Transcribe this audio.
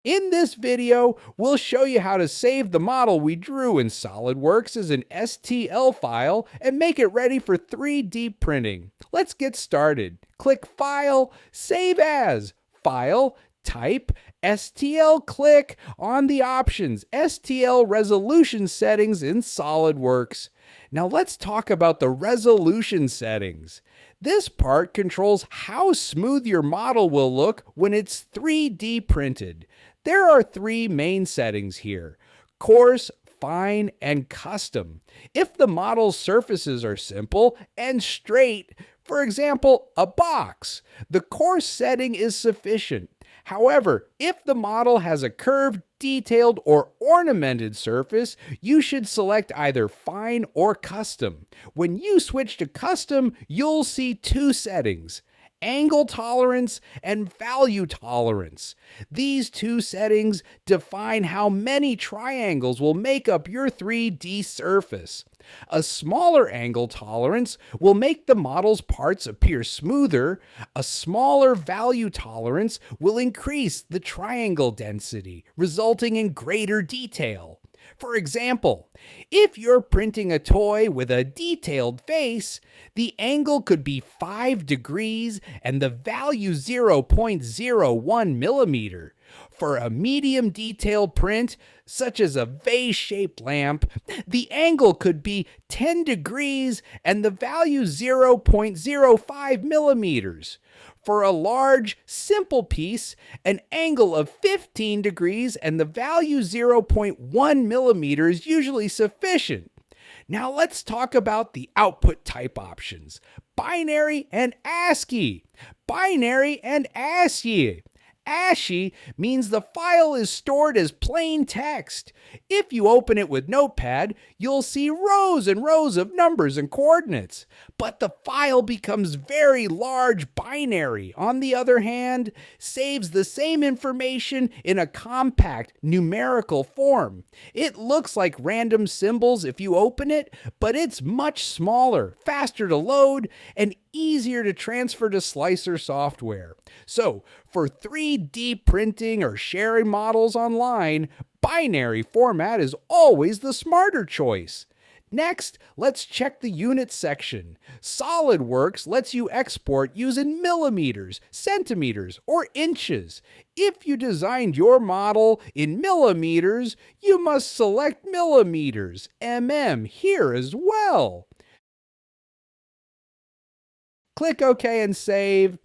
In this video, we'll show you how to save the model we drew in SolidWorks as an STL file and make it ready for 3D printing. Let's get started. Click File, Save As, File, type STL, click on the options, STL resolution settings in SolidWorks. Now let's talk about the resolution settings. This part controls how smooth your model will look when it's 3D printed. There are three main settings here: coarse, fine, and custom. If the model's surfaces are simple and straight, for example, a box, the coarse setting is sufficient. However, if the model has a curved, detailed, or ornamented surface, you should select either fine or custom. When you switch to custom, you'll see two settings: angle tolerance and value tolerance. These two settings define how many triangles will make up your 3D surface. A smaller angle tolerance will make the model's parts appear smoother. A smaller value tolerance will increase the triangle density, resulting in greater detail. For example, if you're printing a toy with a detailed face, the angle could be 5 degrees and the value 0.01 millimeter. For a medium detailed print, such as a vase-shaped lamp, the angle could be 10 degrees and the value 0.05 millimeters. For a large, simple piece, an angle of 15 degrees and the value 0.1 millimeter is usually sufficient. Now let's talk about the output type options: binary and ASCII. Binary and ASCII. ASCII means the file is stored as plain text. If you open it with Notepad, you'll see rows and rows of numbers and coordinates. But the file becomes very large. Binary, on the other hand, saves the same information in a compact numerical form. It looks like random symbols if you open it, but it's much smaller, faster to load, and easier to transfer to slicer software. So, for 3D printing or sharing models online, binary format is always the smarter choice. Next, let's check the unit section. SolidWorks lets you export using millimeters, centimeters, or inches. If you designed your model in millimeters, you must select millimeters, here as well. Click OK and save.